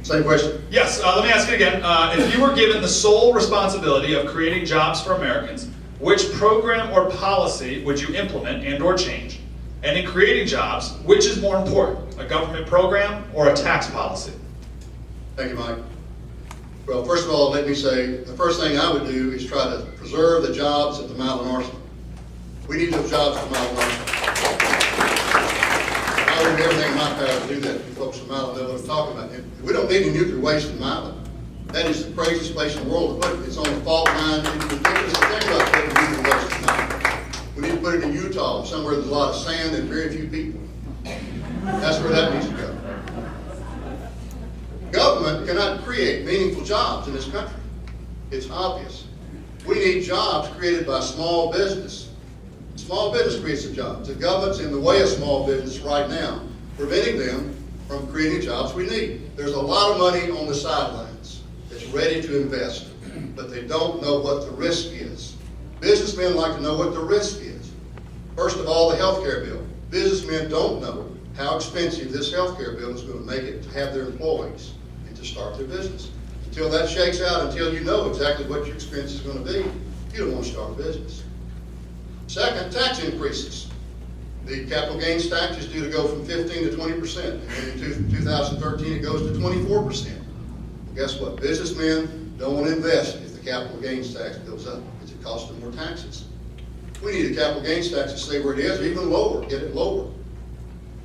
Same question. Yes, let me ask it again. If you were given the sole responsibility of creating jobs for Americans, which program or policy would you implement and or change? And in creating jobs, which is more important, a government program or a tax policy? Thank you, Mike. Well, first of all, let me say, the first thing I would do is try to preserve the jobs at the Milan Arsenal. We need those jobs at the Milan Arsenal. I would do everything in my power to do that. You folks from Milan know what I'm talking about. We don't need any nuclear waste in Milan. That is the craziest place in the world to put it. It's on the fault line. It's ridiculous to think about putting nuclear waste in Milan. We need to put it in Utah, somewhere there's a lot of sand and very few people. That's where that needs to go. Government cannot create meaningful jobs in this country. It's obvious. We need jobs created by small business. Small business creates the jobs. The government's in the way of small business right now, preventing them from creating jobs we need. There's a lot of money on the sidelines that's ready to invest, but they don't know what the risk is. Businessmen like to know what the risk is. First of all, the health care bill. Businessmen don't know how expensive this health care bill is going to make it to have their employees and to start their business. Until that shakes out, until you know exactly what your expense is going to be, you don't want to start a business. Second, tax increases. The capital gains tax is due to go from 15 to 20%, and in 2013 it goes to 24%. Well, guess what? Businessmen don't want to invest if the capital gains tax goes up, because it costs them more taxes. We need a capital gains tax to stay where it is, or even lower, get it lower.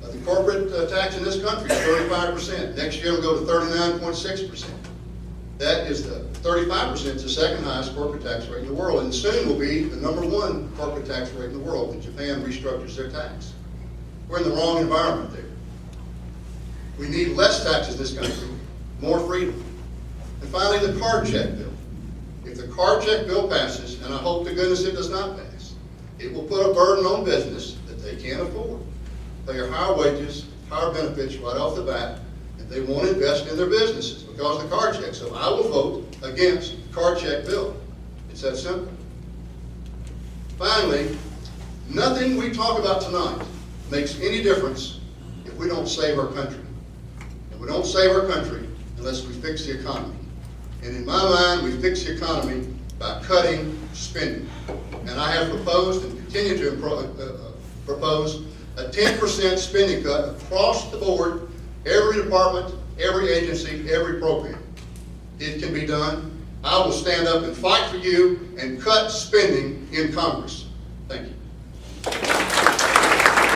The corporate tax in this country is 35%. Next year it'll go to 39.6%. That is the 35% is the second highest corporate tax rate in the world, and soon will be the #1 corporate tax rate in the world when Japan restructures their tax. We're in the wrong environment there. We need less taxes in this country, more freedom. And finally, the card check bill. If the card check bill passes, and I hope to goodness it does not pass, it will put a burden on business that they can't afford. Pay higher wages, higher benefits right off the bat, and they won't invest in their businesses because of the card check. So I will vote against the card check bill. It's that simple. Finally, nothing we talk about tonight makes any difference if we don't save our country. And we don't save our country unless we fix the economy. And in my mind, we fix the economy by cutting spending. And I have proposed and continue to propose a 10% spending cut across the board, every department, every agency, every program. It can be done. I will stand up and fight for you and cut spending in Congress. Thank you.